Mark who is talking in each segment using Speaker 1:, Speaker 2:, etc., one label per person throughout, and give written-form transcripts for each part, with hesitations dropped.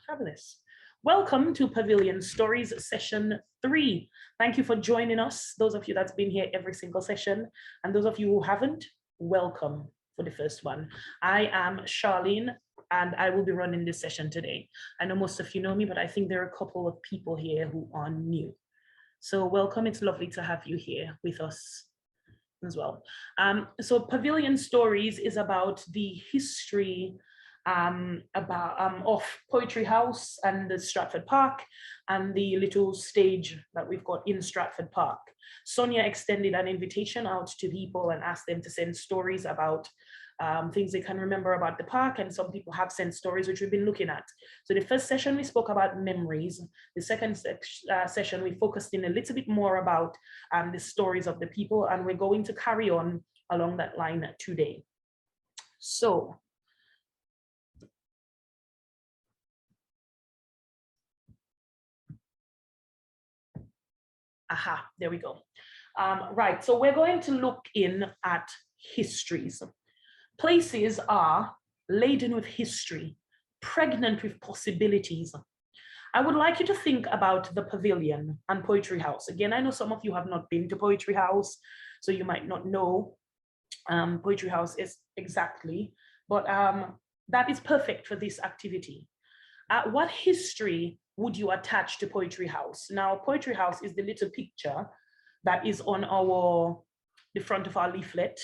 Speaker 1: Fabulous. Welcome to Pavilion Stories Session 3. Thank you for joining us, those of you that's been here every single session, and those of you who haven't, welcome for the first one. I am Charlene, and I will be running this session today. I know most of you know me, but I think there are a couple of people here who are new. So welcome, it's lovely to have you here with us as well. So Pavilion Stories is about the history of Poetry House and the Stratford Park and the little stage that we've got in Stratford Park. Sonia extended an invitation out to people and asked them to send stories about things they can remember about the park, and some people have sent stories which we've been looking at. So the first session we spoke about memories. The second session we focused in a little bit more about the stories of the people, and we're going to carry on along that line today. So aha, there we go. Right, so we're going to look in at histories. Places are laden with history, pregnant with possibilities. I would like you to think about the Pavilion and Poetry House. Again, I know some of you have not been to Poetry House, so you might not know Poetry House is exactly, but that is perfect for this activity. What history would you attach to Poetry House? Now, Poetry House is the little picture that is on the front of our leaflet.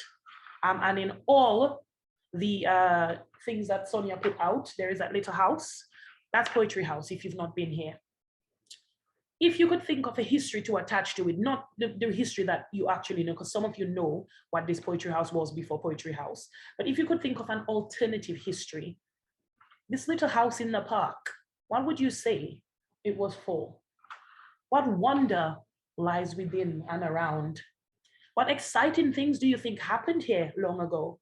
Speaker 1: And in all the things that Sonia put out, there is that little house. That's Poetry House, if you've not been here. If you could think of a history to attach to it, not the history that you actually know, because some of you know what this Poetry House was before Poetry House, but if you could think of an alternative history, this little house in the park, what would you say it was for? What wonder lies within and around? What exciting things do you think happened here long ago?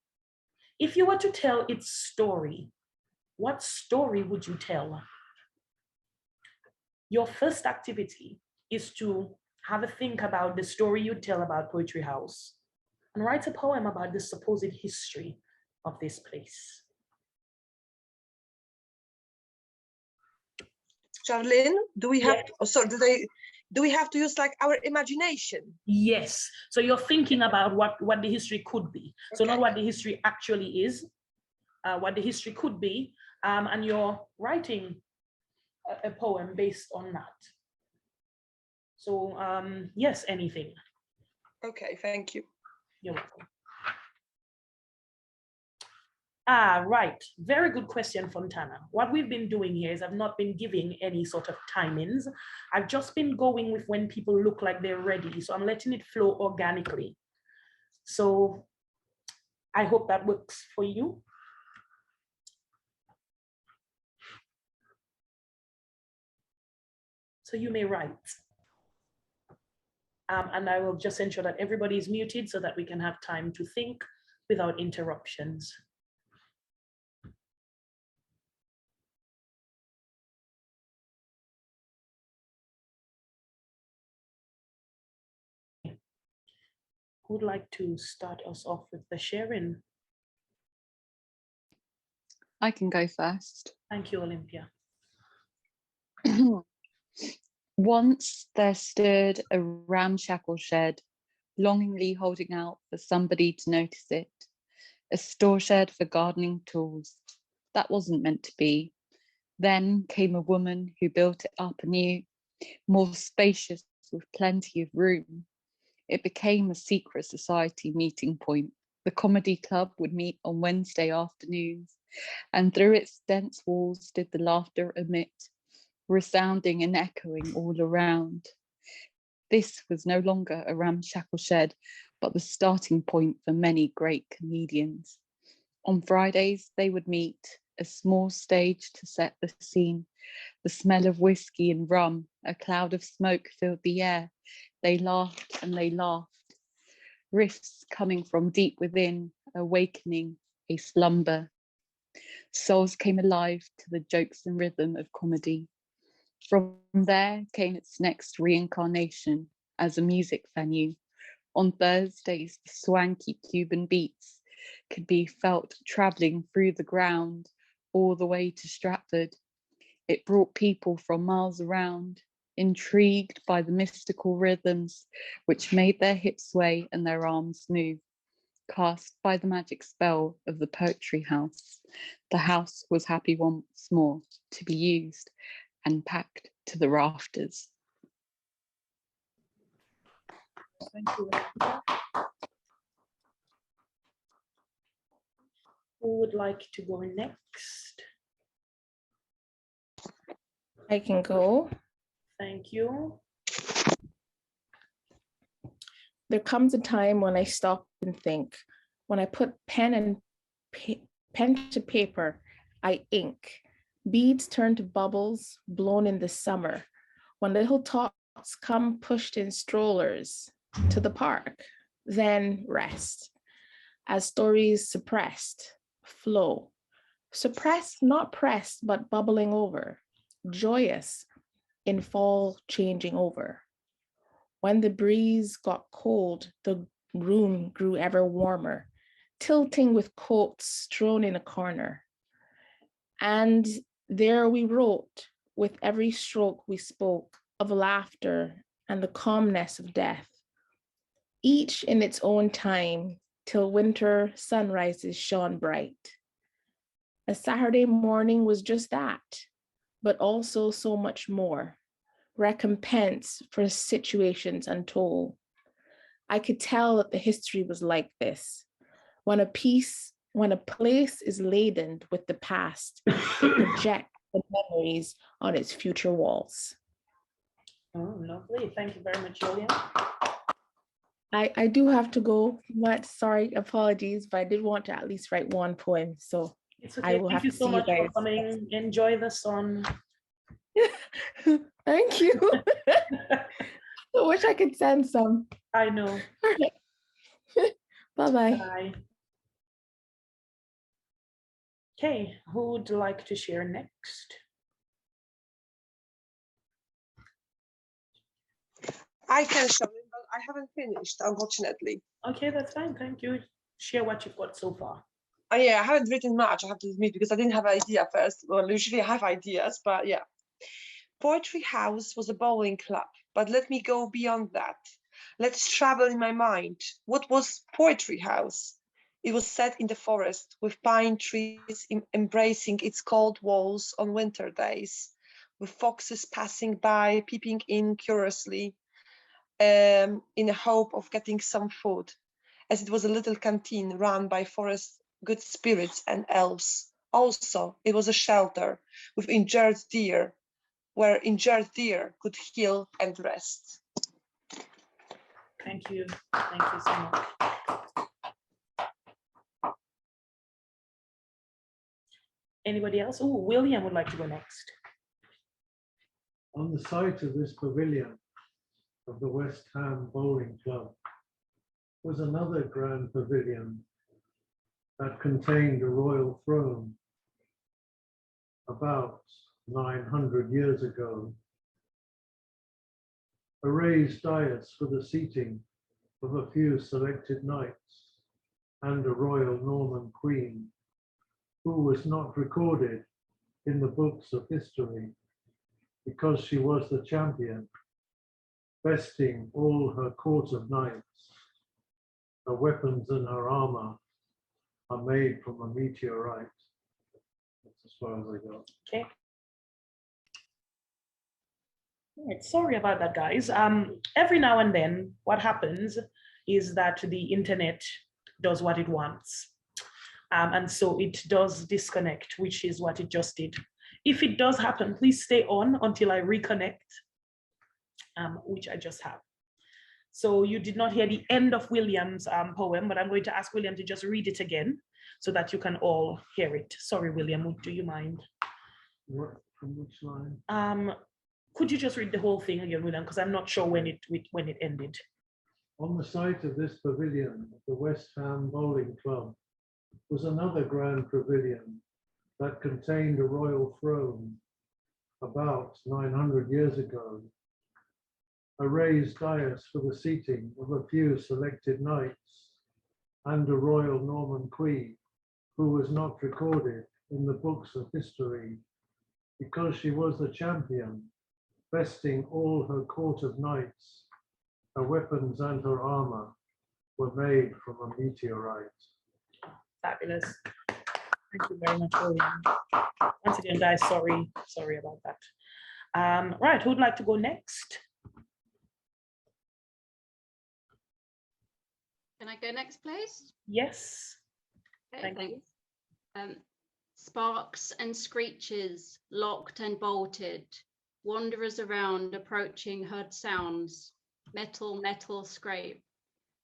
Speaker 1: If you were to tell its story, what story would you tell? Your first activity is to have a think about the story you tell about Poetry House and write a poem about the supposed history of this place.
Speaker 2: Charlene, do we have do we have to use like our imagination?
Speaker 1: Yes. So you're thinking about what the history could be. So not what the history actually is, what the history could be, and you're writing a poem based on that. So yes, anything.
Speaker 2: Okay, thank you.
Speaker 1: You're welcome. Right, very good question, Fontana. What we've been doing here is I've not been giving any sort of timings. I've just been going with when people look like they're ready. So I'm letting it flow organically. So I hope that works for you. So you may write. And I will just ensure that everybody is muted so that we can have time to think without interruptions. Who would like to start us off with the sharing?
Speaker 3: I can go first.
Speaker 1: Thank you, Olympia.
Speaker 3: Once there stood a ramshackle shed, longingly holding out for somebody to notice it. A store shed for gardening tools. That wasn't meant to be. Then came a woman who built it up anew, more spacious with plenty of room. It became a secret society meeting point. The comedy club would meet on Wednesday afternoons, and through its dense walls did the laughter emit, resounding and echoing all around. This was no longer a ramshackle shed, but the starting point for many great comedians. On Fridays, they would meet, a small stage to set the scene. The smell of whiskey and rum, a cloud of smoke filled the air. They laughed and they laughed. Riffs coming from deep within, awakening a slumber. Souls came alive to the jokes and rhythm of comedy. From there came its next reincarnation as a music venue. On Thursdays, the swanky Cuban beats could be felt travelling through the ground all the way to Stratford. It brought people from miles around, intrigued by the mystical rhythms which made their hips sway and their arms move. Cast by the magic spell of the poetry house, the house was happy once more to be used and packed to the rafters.
Speaker 1: Thank you. Who would like to go next?
Speaker 4: I can go.
Speaker 1: Thank you.
Speaker 4: There comes a time when I stop and think. When I put pen to paper, I ink. Beads turn to bubbles blown in the summer. When little tots come pushed in strollers to the park, then rest. As stories suppressed, flow. Suppressed, not pressed, but bubbling over. Joyous in fall changing over. When the breeze got cold, the room grew ever warmer, tilting with coats strewn in a corner. And there we wrote, with every stroke we spoke, of laughter and the calmness of death, each in its own time, till winter sunrises shone bright. A Saturday morning was just that, but also so much more, recompense for situations untold. I could tell that the history was like this. When a place is laden with the past, it projects the memories on its future walls.
Speaker 1: Oh, lovely. Thank you very much, Julia.
Speaker 4: I do have to go, but sorry, apologies, but I did want to at least write one poem, so
Speaker 1: It's okay.
Speaker 4: I will
Speaker 1: Thank
Speaker 4: have
Speaker 1: you
Speaker 4: to
Speaker 1: so
Speaker 4: see you
Speaker 1: much for
Speaker 4: guys.
Speaker 1: coming. Enjoy the sun.
Speaker 4: Thank you. I wish I could send some.
Speaker 1: I know.
Speaker 4: Bye-bye.
Speaker 1: Bye. Okay, who would like to share next?
Speaker 2: I can show it, but I haven't finished, unfortunately.
Speaker 1: Okay, that's fine. Thank you. Share what you've got so far.
Speaker 2: Yeah, I haven't written much, I have to admit, because I didn't have an idea first. Well, usually I have ideas, but yeah. Poetry House was a bowling club, but let me go beyond that. Let's travel in my mind. What was Poetry House? It was set in the forest with pine trees embracing its cold walls on winter days, with foxes passing by, peeping in curiously, in the hope of getting some food, as it was a little canteen run by forest good spirits and elves. Also, it was a shelter with injured deer, where injured deer could heal and rest.
Speaker 1: Thank you. Thank you so much. Anybody else? Oh, William would like to go next.
Speaker 5: On the site of this pavilion of the West Ham Bowling Club was another grand pavilion that contained a royal throne about 900 years ago, a raised dais for the seating of a few selected knights, and a royal Norman queen who was not recorded in the books of history because she was the champion, vesting all her court of knights. Her weapons and her armor are made from a meteorite. That's as far as I got.
Speaker 1: Okay. Right, sorry about that, guys. Every now and then, what happens is that the internet does what it wants. And so it does disconnect, which is what it just did. If it does happen, please stay on until I reconnect, which I just have. So you did not hear the end of William's poem, but I'm going to ask William to just read it again so that you can all hear it. Sorry, William, do you mind?
Speaker 5: What, from which line?
Speaker 1: Could you just read the whole thing again, William? Because I'm not sure when it ended.
Speaker 5: On the site of this pavilion of the West Ham Bowling Club was another grand pavilion that contained a royal throne about 900 years ago, a raised dais for the seating of a few selected knights, and a royal Norman queen who was not recorded in the books of history because she was the champion, vesting all her court of knights. Her weapons and her armor were made from a meteorite.
Speaker 1: Fabulous. Thank you very much, William. Once again, guys, sorry about that. Right, who'd like to go next?
Speaker 6: Can I go next, please?
Speaker 1: Yes.
Speaker 6: Okay,
Speaker 1: Thank you.
Speaker 6: thanks. Sparks and screeches, locked and bolted, wanderers around approaching heard sounds, metal, metal scrape,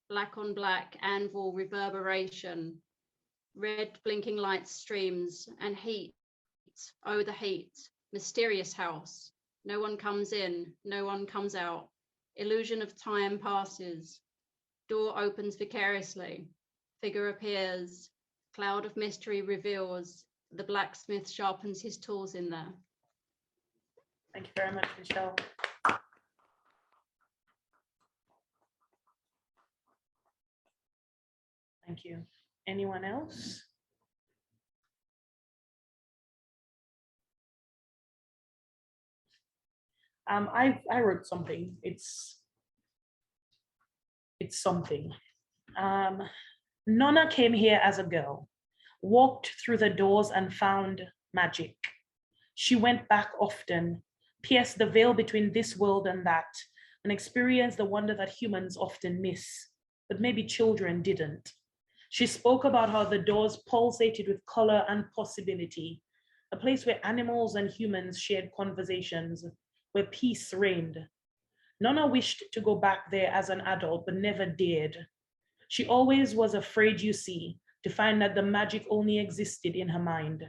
Speaker 6: black on black anvil reverberation, red blinking light streams and heat, oh the heat, mysterious house, no one comes in, no one comes out, illusion of time passes, door opens vicariously, figure appears, cloud of mystery reveals, the blacksmith sharpens his tools in there.
Speaker 1: Thank you very much, Michelle. Thank you. Anyone else? I wrote something. It's something. Nonna came here as a girl, walked through the doors and found magic. She went back often, pierced the veil between this world and that, and experienced the wonder that humans often miss, but maybe children didn't. She spoke about how the doors pulsated with color and possibility, a place where animals and humans shared conversations, where peace reigned. Nonna wished to go back there as an adult, but never dared. She always was afraid, you see, to find that the magic only existed in her mind.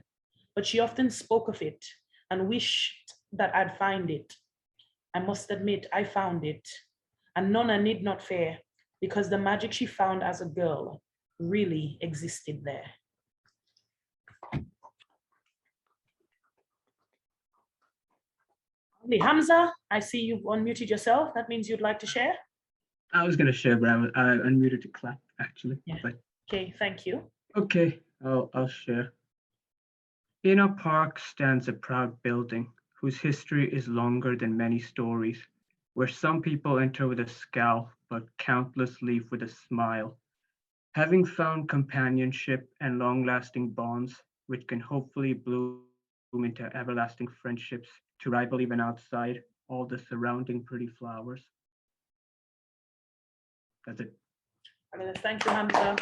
Speaker 1: But she often spoke of it and wished that I'd find it. I must admit, I found it. And Nonna need not fear, because the magic she found as a girl really existed there. Hamza, I see you've unmuted yourself. That means you'd like to share?
Speaker 7: I was going to share, but I unmuted to clap, actually.
Speaker 1: Yeah.
Speaker 7: But,
Speaker 1: okay, thank you.
Speaker 7: Okay, I'll share. In a park stands a proud building whose history is longer than many stories, where some people enter with a scowl, but countless leave with a smile. Having found companionship and long-lasting bonds, which can hopefully bloom into everlasting friendships to rival even outside all the surrounding pretty flowers. That's it.
Speaker 1: Thank you, Hamza.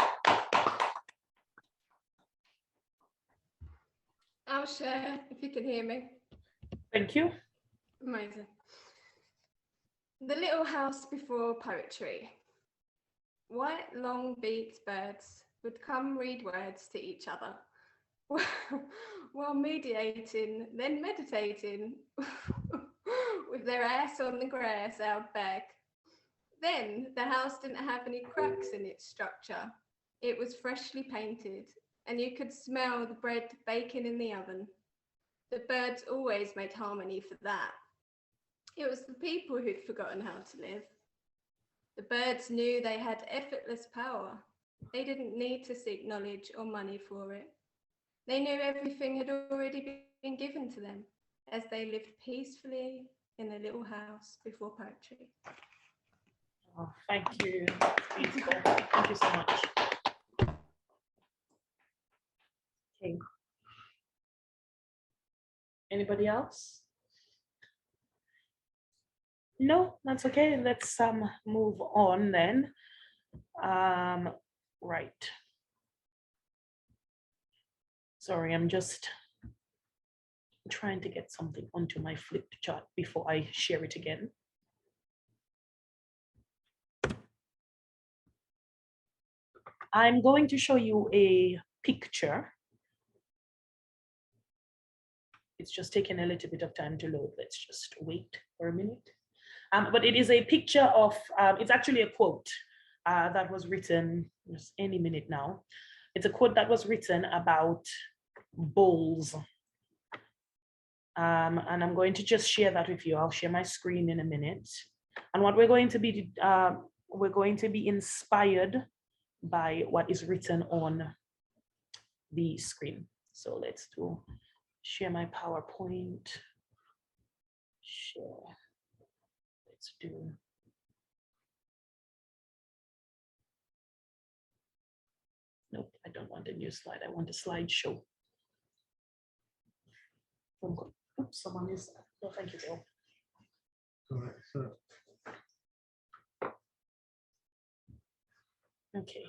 Speaker 8: I'll share if you can hear me.
Speaker 1: Thank you.
Speaker 8: Amazing. The little house before poetry. White long-beaked birds would come read words to each other while mediating, then meditating with their ass on the grass out back. Then the house didn't have any cracks in its structure. It was freshly painted, and you could smell the bread baking in the oven. The birds always made harmony for that. It was the people who'd forgotten how to live. The birds knew they had effortless power. They didn't need to seek knowledge or money for it. They knew everything had already been given to them as they lived peacefully in a little house before poetry.
Speaker 1: Oh, thank you. That's beautiful. Thank you so much. Okay. Anybody else? No, that's okay. Let's move on then. Right. Sorry, I'm just trying to get something onto my flipped chart before I share it again. I'm going to show you a picture. It's just taking a little bit of time to load. Let's just wait for a minute. But it is a picture of, it's actually a quote that was written just any minute now. It's a quote that was written about bowls. And I'm going to just share that with you. I'll share my screen in a minute. And what we're going to be inspired by what is written on the screen. So let's do Share my PowerPoint. Share. Let's do. Nope, I don't want a new slide. I want a slideshow. Oops, someone is. No, thank you, Bill.
Speaker 5: All right, so
Speaker 1: Okay.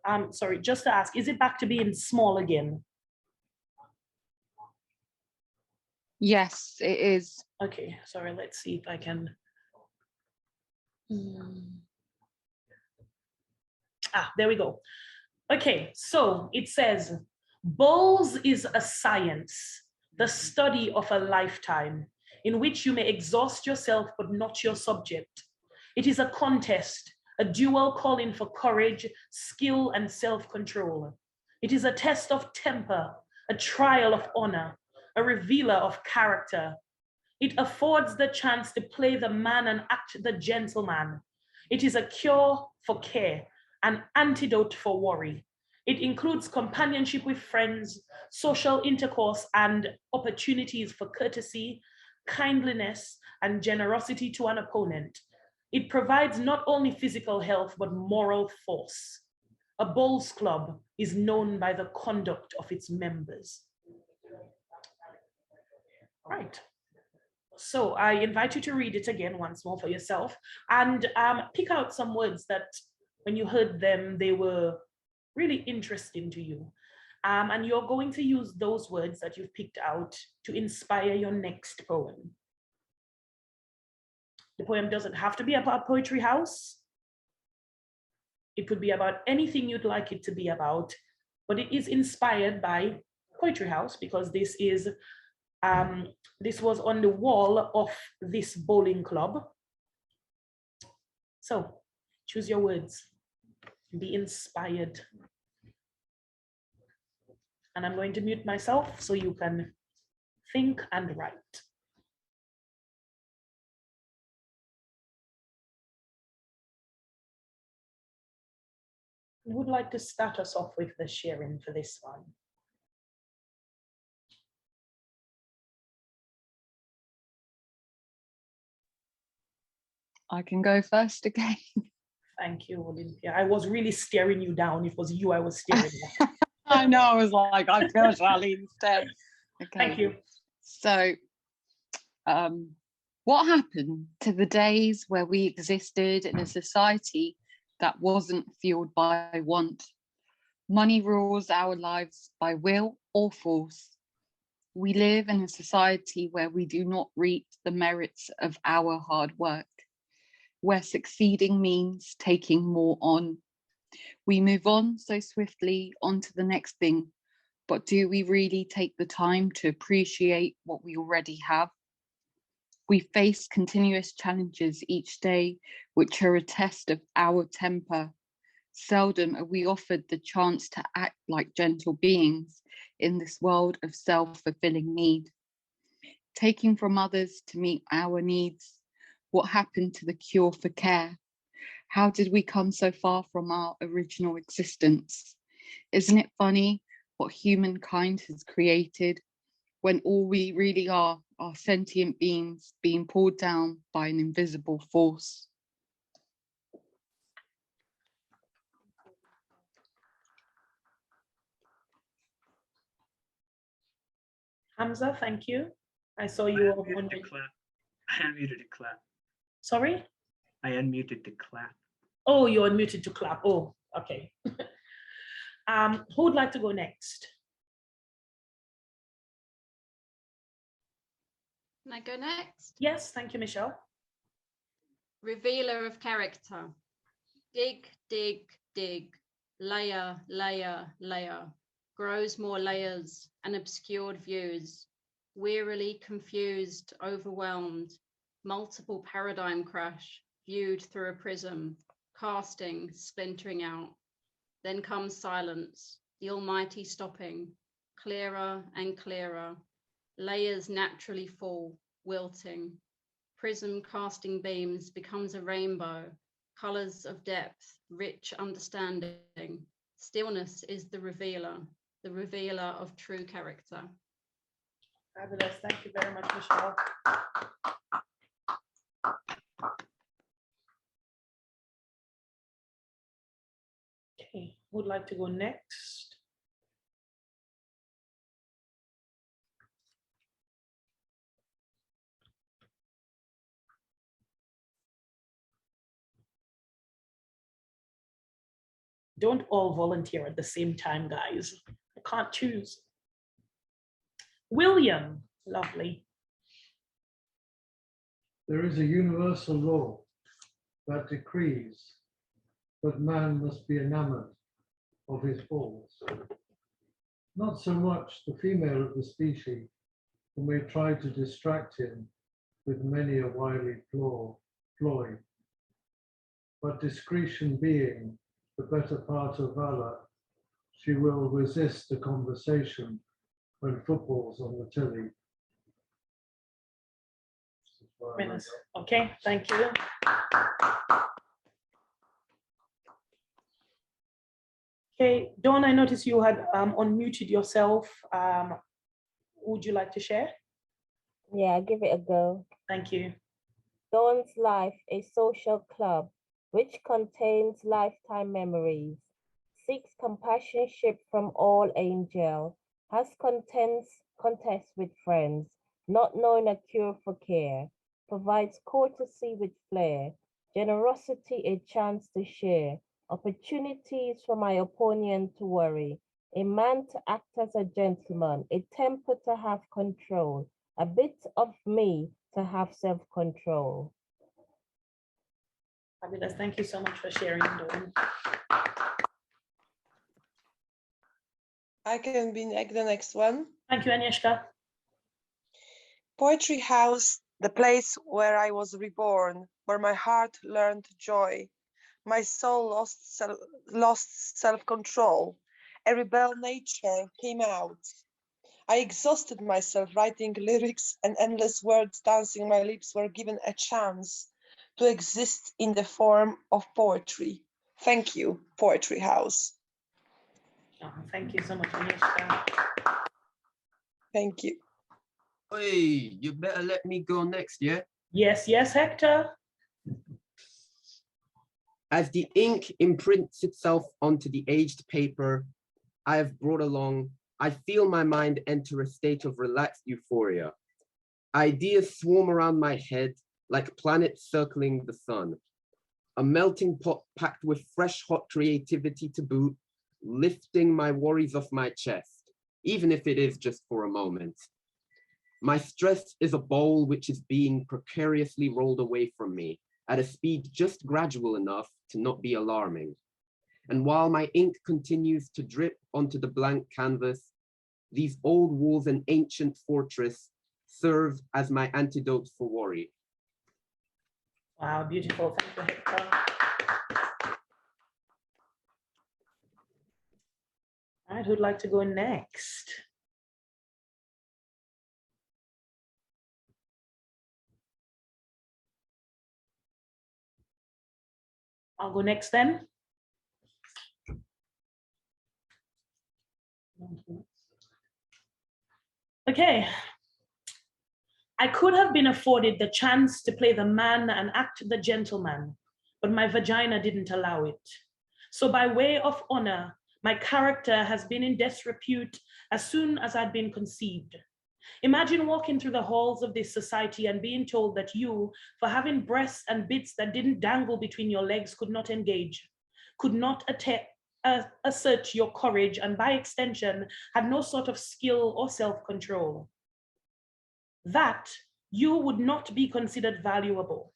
Speaker 1: And sorry, just to ask, is it back to being small again?
Speaker 3: Yes, it is.
Speaker 1: Okay, sorry, let's see if I can. There we go. Okay, so it says, bowls is a science, the study of a lifetime, in which you may exhaust yourself but not your subject. It is a contest, a duel calling for courage, skill, and self-control. It is a test of temper, a trial of honor, a revealer of character. It affords the chance to play the man and act the gentleman. It is a cure for care, an antidote for worry. It includes companionship with friends, social intercourse, and opportunities for courtesy, kindliness, and generosity to an opponent. It provides not only physical health, but moral force. A bowls club is known by the conduct of its members. Right. So I invite you to read it again once more for yourself and pick out some words that when you heard them, they were really interesting to you. And you're going to use those words that you've picked out to inspire your next poem. The poem doesn't have to be about Poetry House. It could be about anything you'd like it to be about, but it is inspired by Poetry House because this was on the wall of this bowling club. So choose your words, be inspired. And I'm going to mute myself so you can think and write. Who would like to start us off with the sharing for this one?
Speaker 3: I can go first again.
Speaker 1: Thank you, Olympia. I was really staring you down. It was you I was staring at.
Speaker 3: I know, I was like, I feel Charlene instead. Okay.
Speaker 1: Thank you.
Speaker 3: So, what happened to the days where we existed in a society that wasn't fueled by want? Money rules our lives by will or force. We live in a society where we do not reap the merits of our hard work, where succeeding means taking more on. We move on so swiftly onto the next thing, but do we really take the time to appreciate what we already have? We face continuous challenges each day, which are a test of our temper. Seldom are we offered the chance to act like gentle beings in this world of self-fulfilling need. Taking from others to meet our needs. What happened to the cure for care? How did we come so far from our original existence? Isn't it funny what humankind has created when all we really are sentient beings being pulled down by an invisible force?
Speaker 1: Hamza, thank you. I saw you were wondering.
Speaker 7: I unmuted to clap.
Speaker 1: Sorry?
Speaker 7: I unmuted to clap.
Speaker 1: Oh, you're unmuted to clap. Oh, okay. Who would like to go next?
Speaker 6: Can I go next?
Speaker 1: Yes, thank you, Michelle.
Speaker 6: Revealer of character. Dig, dig, dig. Layer, layer, layer. Grows more layers and obscured views. Wearily confused, overwhelmed. Multiple paradigm crash, viewed through a prism. Casting, splintering out. Then comes silence, the almighty stopping. Clearer and clearer. Layers naturally fall, wilting. Prism casting beams becomes a rainbow, colours of depth, rich understanding. Stillness is the revealer of true character.
Speaker 1: Fabulous. Thank you very much, Michelle. Okay, who'd like to go next? Don't all volunteer at the same time, guys. I can't choose. William, lovely.
Speaker 5: There is a universal law that decrees that man must be enamored of his balls. Not so much the female of the species, who may try to distract him with many a wily ploy, but discretion being the better part of valor, she will resist the conversation when football's on the telly.
Speaker 1: Okay, thank you. Okay, Dawn, I noticed you had unmuted yourself. Would you like to share?
Speaker 9: Yeah, give it a go.
Speaker 1: Thank you.
Speaker 9: Dawn's Life, a social club which contains lifetime memories, seeks companionship from all angels, has contests with friends, not knowing a cure for care, provides courtesy with flair, generosity a chance to share, opportunities for my opponent to worry, a man to act as a gentleman, a temper to have control, a bit of me to have self-control.
Speaker 1: Fabulous. Thank you so much for sharing, Dawn.
Speaker 2: I can be the next one.
Speaker 1: Thank you, Agnieszka.
Speaker 2: Poetry House, the place where I was reborn, where my heart learned joy. My soul lost self-control. A rebel nature came out. I exhausted myself writing lyrics, and endless words dancing my lips were given a chance to exist in the form of poetry. Thank you, Poetry House.
Speaker 1: Oh, thank you so much, Agnieszka.
Speaker 2: Thank you.
Speaker 10: Hey, you better let me go next, yeah?
Speaker 1: Yes, yes, Hector.
Speaker 10: As the ink imprints itself onto the aged paper I have brought along, I feel my mind enter a state of relaxed euphoria. Ideas swarm around my head like planets circling the sun. A melting pot packed with fresh, hot creativity to boot, lifting my worries off my chest, even if it is just for a moment. My stress is a bowl which is being precariously rolled away from me at a speed just gradual enough to not be alarming. And while my ink continues to drip onto the blank canvas, these old walls and ancient fortress serve as my antidote for worry.
Speaker 1: Wow, beautiful. Thank you, Hector. All right, who'd like to go next? I'll go next then. Okay. I could have been afforded the chance to play the man and act the gentleman, but my vagina didn't allow it. So by way of honor, my character has been in disrepute as soon as I'd been conceived. Imagine walking through the halls of this society and being told that you, for having breasts and bits that didn't dangle between your legs, could not engage, could not assert your courage, and by extension, had no sort of skill or self-control. That you would not be considered valuable.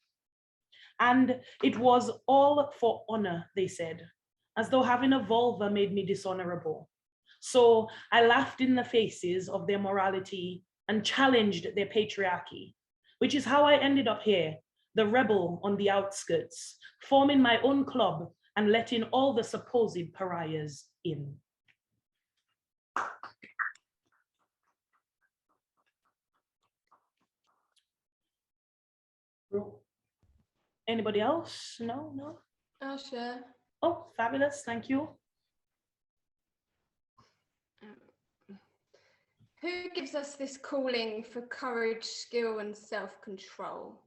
Speaker 1: And it was all for honor, they said, as though having a vulva made me dishonorable. So I laughed in the faces of their morality and challenged their patriarchy, which is how I ended up here, the rebel on the outskirts, forming my own club and letting all the supposed pariahs in. Anybody else? No, no.
Speaker 8: I'll share.
Speaker 1: Oh, fabulous, thank you.
Speaker 8: Who gives us this calling for courage, skill, and self-control?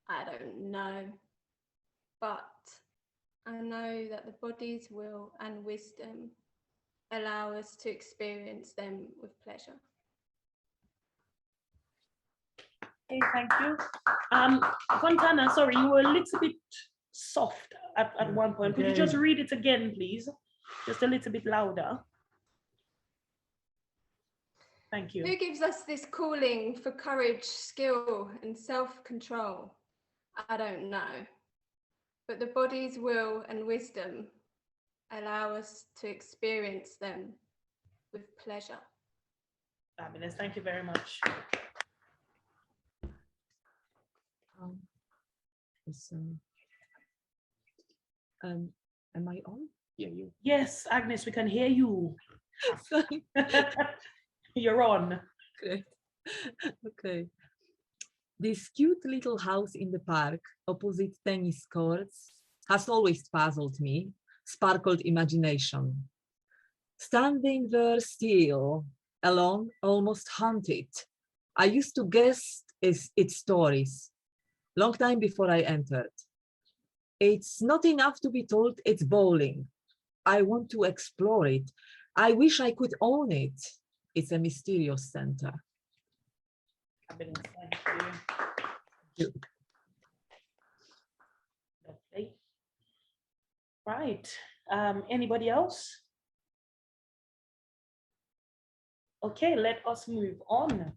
Speaker 8: I don't know, but I know that the body's will and wisdom allow us to experience them with pleasure.
Speaker 1: Okay, thank you. Fontana, sorry, you were a little bit soft at one point. Could you just read it again, please? Just a little bit louder. Thank you.
Speaker 8: Who gives us this calling for courage, skill, and self-control? I don't know, but the body's will and wisdom allow us to experience them with pleasure.
Speaker 1: Fabulous, thank you very much.
Speaker 11: Am I on?
Speaker 10: Yeah, you.
Speaker 1: Yes, Agnes, we can hear you.
Speaker 11: Sorry.
Speaker 1: You're on.
Speaker 11: Great. Okay. This cute little house in the park opposite tennis courts has always puzzled me, sparkled imagination. Standing there still, alone, almost haunted, I used to guess its stories, long time before I entered. It's not enough to be told it's bowling. I want to explore it. I wish I could own it. It's a mysterious center.
Speaker 1: Fabulous, thank you. Lovely. Right, anybody else? Okay, let us move on.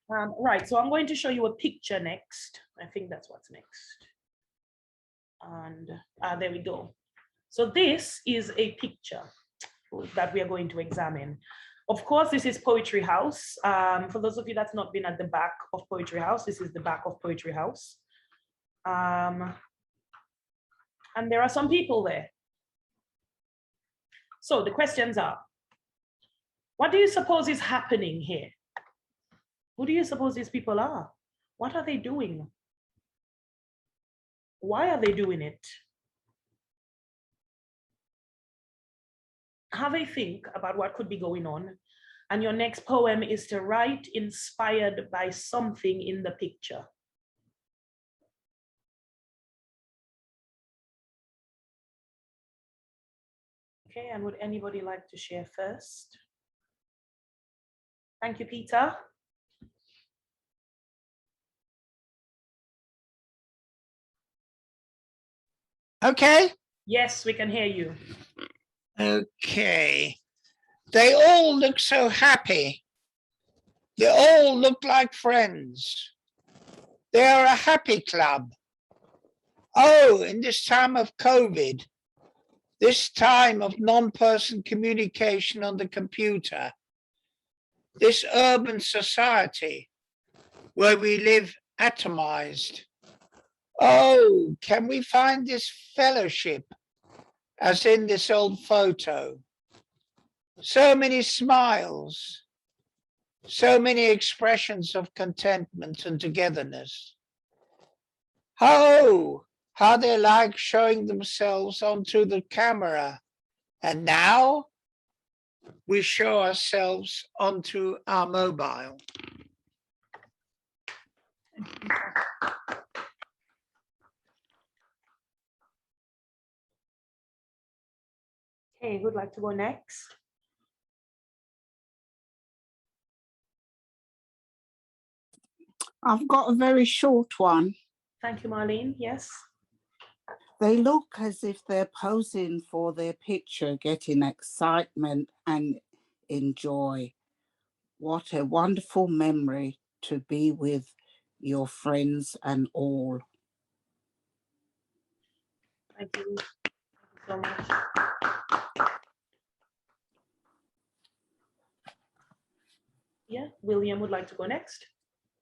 Speaker 1: Right, so I'm going to show you a picture next. I think that's what's next. And there we go. So this is a picture that we are going to examine. Of course, this is Poetry House. For those of you that's not been at the back of Poetry House, this is the back of Poetry House. And there are some people there. So the questions are, what do you suppose is happening here? Who do you suppose these people are? What are they doing? Why are they doing it? Have a think about what could be going on. And your next poem is to write inspired by something in the picture. Okay, and would anybody like to share first? Thank you, Peter.
Speaker 12: Okay.
Speaker 1: Yes, we can hear you.
Speaker 12: Okay. They all look so happy. They all look like friends. They are a happy club. Oh, in this time of COVID, this time of non-person communication on the computer, this urban society where we live atomized. Oh, can we find this fellowship as in this old photo? So many smiles, so many expressions of contentment and togetherness. Oh, how they like showing themselves onto the camera. And now we show ourselves onto our mobile.
Speaker 1: Okay, who'd like to go next?
Speaker 13: I've got a very short one.
Speaker 1: Thank you, Marlene. Yes.
Speaker 13: They look as if they're posing for their picture, getting excitement and enjoy. What a wonderful memory to be with your friends and all.
Speaker 1: Thank you. Thank you so much. Yeah, William would like to go next.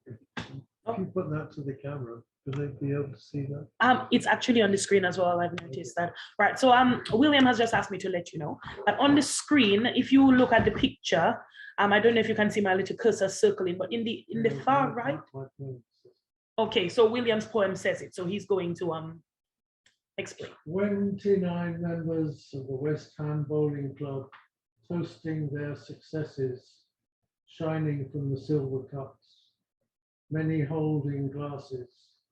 Speaker 5: If you put that to the camera, will they be able to see that?
Speaker 1: It's actually on the screen as well. I've noticed that. Right. So William has just asked me to let you know that on the screen, if you look at the picture, I don't know if you can see my little cursor circling, but in the far right. Okay, so William's poem says it. So he's going to Explain.
Speaker 5: 29 members of the West Ham Bowling Club toasting their successes, shining from the silver cups, many holding glasses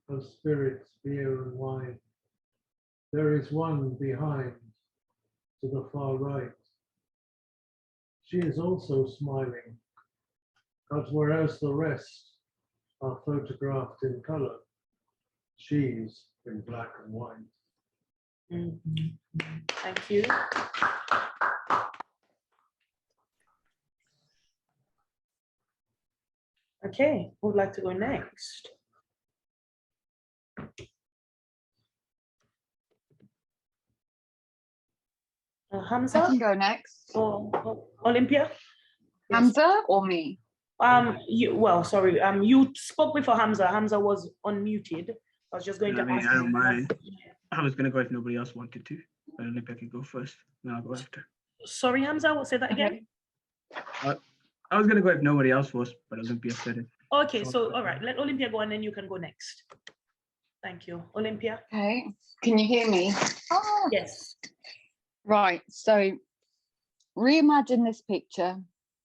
Speaker 5: of spirits, beer and wine. There is one behind, to the far right. She is also smiling, but whereas the rest are photographed in color, she's in black and white.
Speaker 1: Thank you. Okay, who would like to go next? Hamza?
Speaker 3: I can go next.
Speaker 1: Or Olympia?
Speaker 3: Hamza or me?
Speaker 1: You spoke before Hamza. Hamza was unmuted. I was just going to ask.
Speaker 7: I don't mind. I was going to go if nobody else wanted to. But Olympia can go first, then I'll go after.
Speaker 1: Sorry, Hamza, say that again.
Speaker 7: I was going to go if nobody else was, but Olympia said it.
Speaker 1: Okay, so all right, let Olympia go and then you can go next. Thank you. Olympia?
Speaker 3: Okay, can you hear me?
Speaker 1: Yes.
Speaker 3: Right, so reimagine this picture.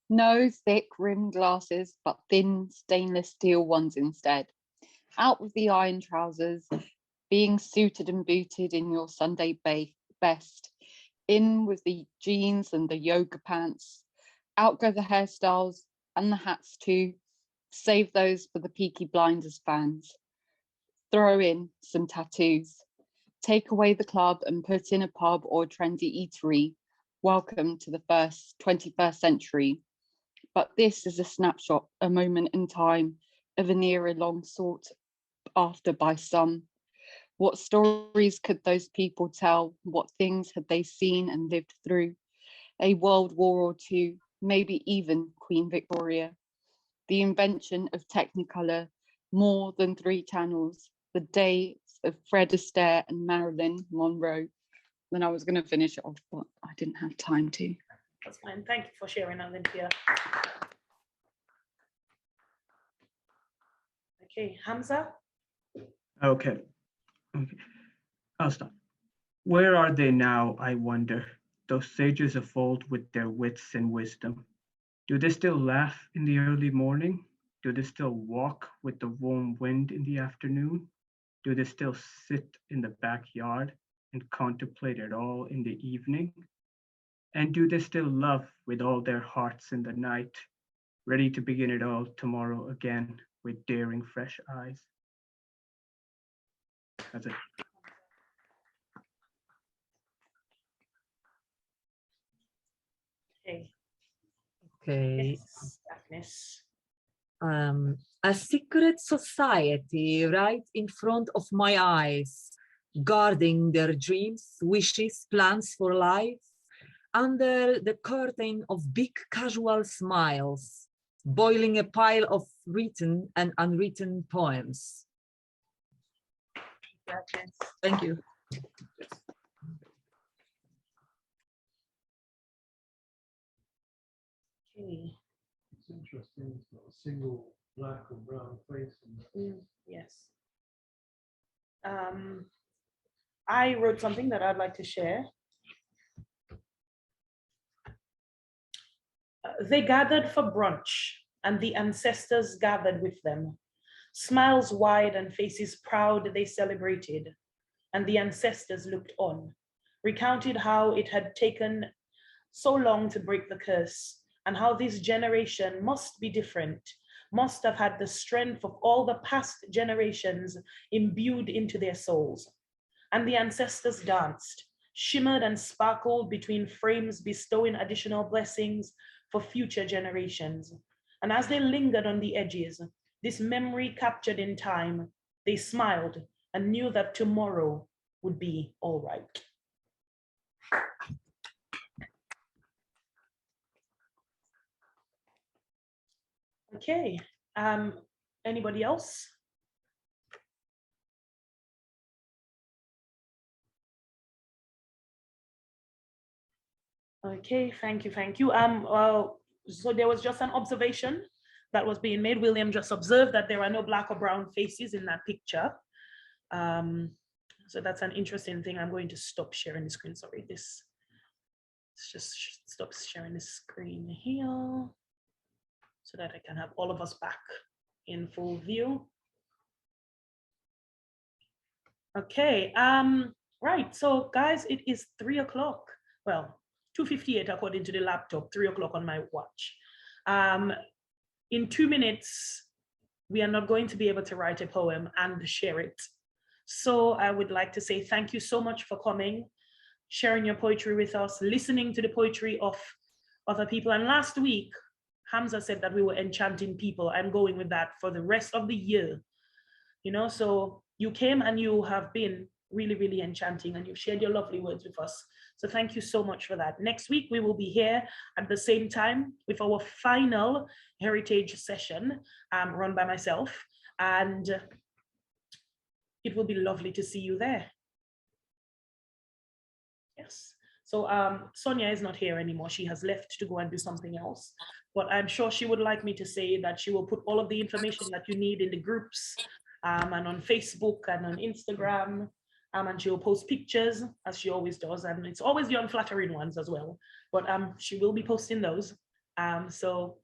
Speaker 3: No thick rimmed glasses, but thin stainless steel ones instead. Out with the iron trousers, being suited and booted in your Sunday best. In with the jeans and the yoga pants. Out go the hairstyles and the hats too. Save those for the Peaky Blinders fans. Throw in some tattoos. Take away the club and put in a pub or trendy eatery. Welcome to the 21st century. But this is a snapshot, a moment in time of an era long sought after by some. What stories could those people tell? What things had they seen and lived through? A World War or two, maybe even Queen Victoria. The invention of Technicolor, more than 3 channels, the days of Fred Astaire and Marilyn Monroe. Then I was going to finish it off, but I didn't have time to.
Speaker 1: That's fine. Thank you for sharing, Olympia. Okay, Hamza?
Speaker 7: Okay. I'll stop. Where are they now, I wonder, those sages of old with their wits and wisdom? Do they still laugh in the early morning? Do they still walk with the warm wind in the afternoon? Do they still sit in the backyard and contemplate it all in the evening? And do they still love with all their hearts in the night, ready to begin it all tomorrow again with daring fresh eyes? That's it.
Speaker 1: Okay.
Speaker 11: Okay.
Speaker 1: Yes, Agnes.
Speaker 11: A secret society right in front of my eyes, guarding their dreams, wishes, plans for life, under the curtain of big casual smiles, boiling a pile of written and unwritten poems. Thank you.
Speaker 1: Okay.
Speaker 5: It's interesting, it's not a single black or brown face in that.
Speaker 1: Yes. I wrote something that I'd like to share. They gathered for brunch, and the ancestors gathered with them. Smiles wide and faces proud, they celebrated, and the ancestors looked on, recounted how it had taken so long to break the curse, and how this generation must be different, must have had the strength of all the past generations imbued into their souls. And the ancestors danced, shimmered and sparkled between frames, bestowing additional blessings for future generations. And as they lingered on the edges, this memory captured in time, they smiled and knew that tomorrow would be all right. Okay, anybody else? Okay, thank you, thank you. So there was just an observation that was being made. William just observed that there are no black or brown faces in that picture. So that's an interesting thing. I'm going to stop sharing the screen. Sorry, let's just stop sharing the screen here so that I can have all of us back in full view. Okay, right, so guys, it is 3 o'clock. Well, 2:58 according to the laptop, 3 o'clock on my watch. In 2 minutes, we are not going to be able to write a poem and share it. So I would like to say thank you so much for coming, sharing your poetry with us, listening to the poetry of other people. And last week, Hamza said that we were enchanting people. I'm going with that for the rest of the year. You know, so you came and you have been really, really enchanting, and you've shared your lovely words with us. So thank you so much for that. Next week, we will be here at the same time with our final heritage session run by myself. And it will be lovely to see you there. Yes. So Sonia is not here anymore. She has left to go and do something else. But I'm sure she would like me to say that she will put all of the information that you need in the groups and on Facebook and on Instagram. And she will post pictures as she always does. And it's always the unflattering ones as well. But she will be posting those. So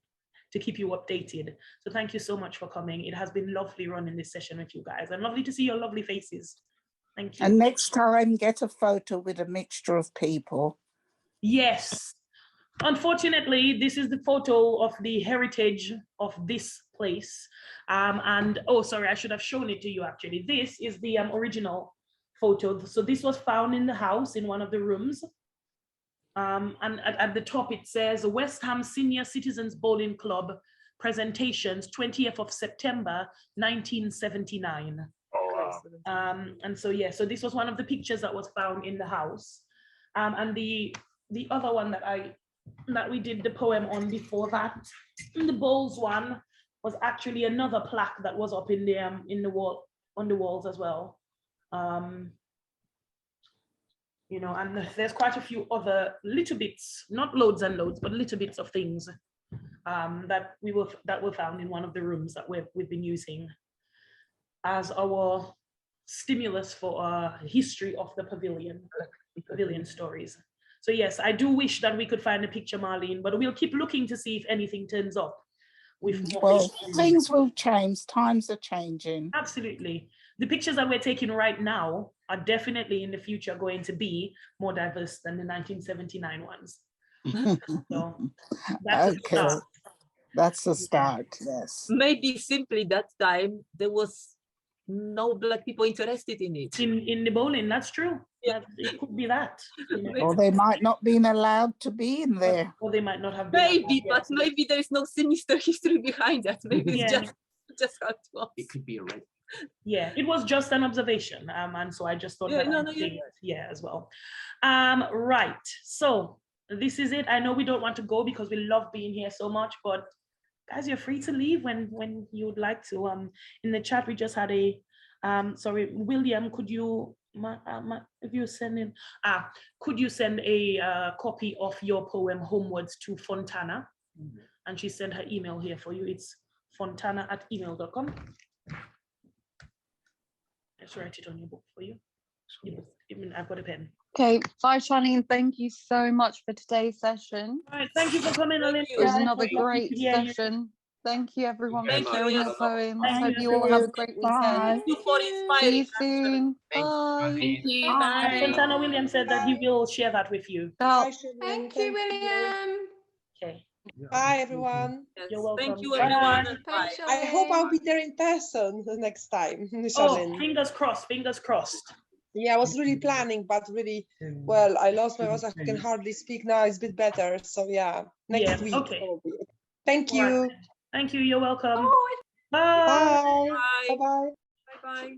Speaker 1: to keep you updated. So thank you so much for coming. It has been lovely running this session with you guys and lovely to see your lovely faces. Thank you.
Speaker 13: And next time, get a photo with a mixture of people.
Speaker 1: Yes. Unfortunately, this is the photo of the heritage of this place. And oh, sorry, I should have shown it to you actually. This is the original photo. So this was found in the house in one of the rooms. And at the top it says West Ham Senior Citizens Bowling Club presentations, 20th of September, 1979.
Speaker 12: Oh, wow.
Speaker 1: And so, yeah, so this was one of the pictures that was found in the house. And the other one that we did the poem on before that, the bowls one, was actually another plaque that was up in the wall, on the walls as well. You know, and there's quite a few other little bits, not loads and loads, but little bits of things that were found in one of the rooms that we've been using as our stimulus for our history of the pavilion stories. So yes, I do wish that we could find a picture, Marlene, but we'll keep looking to see if anything turns up.
Speaker 13: Well, things will change. Times are changing.
Speaker 1: Absolutely. The pictures that we're taking right now are definitely in the future going to be more diverse than the 1979 ones. So that's
Speaker 13: okay.
Speaker 1: a start.
Speaker 13: That's a start, yes.
Speaker 11: Maybe simply that time there was no Black people interested in it.
Speaker 1: In the bowling, that's true. Yeah. It could be that. You know?
Speaker 13: Or they might not been allowed to be in there.
Speaker 1: Or they might not have been.
Speaker 11: Maybe, but maybe there is no sinister history behind that. Maybe it's just how it was.
Speaker 10: It could be a red.
Speaker 1: Yeah, it was just an observation. And so I just thought as well. Right. So this is it. I know we don't want to go because we love being here so much, but guys, you're free to leave when you would like to. In the chat, we just had a sorry, William, could you if you send in could you send a copy of your poem Homewards to Fontana? And she sent her email here for you. It's fontana@email.com. Let's write it on your book for you. I've got a pen.
Speaker 3: Okay, bye, Charlene. Thank you so much for today's session.
Speaker 1: All right, thank you for coming, Olympia.
Speaker 3: It was another great session. Thank you, everyone, for sharing your poems. Hope you all have a great weekend.
Speaker 11: Thank you for inspiring.
Speaker 3: See you soon. Bye.
Speaker 6: Thank you. Bye.
Speaker 1: Fontana William said that he will share that with you.
Speaker 8: Thank you, William.
Speaker 1: Okay.
Speaker 2: Bye, everyone.
Speaker 11: Yes.
Speaker 1: You're welcome.
Speaker 11: Thank you, everyone.
Speaker 1: Bye.
Speaker 11: Bye.
Speaker 2: I hope I'll be there in person the next time.
Speaker 1: Oh, fingers crossed, fingers crossed.
Speaker 2: Yeah, I was really planning, but really, well, I lost my voice. I can hardly speak now. It's a bit better. So yeah, next week.
Speaker 1: Okay.
Speaker 2: Probably. Thank you.
Speaker 1: Right. Thank you. You're welcome.
Speaker 8: Oh,
Speaker 1: Bye.
Speaker 2: Bye. Bye.
Speaker 11: Bye. Bye.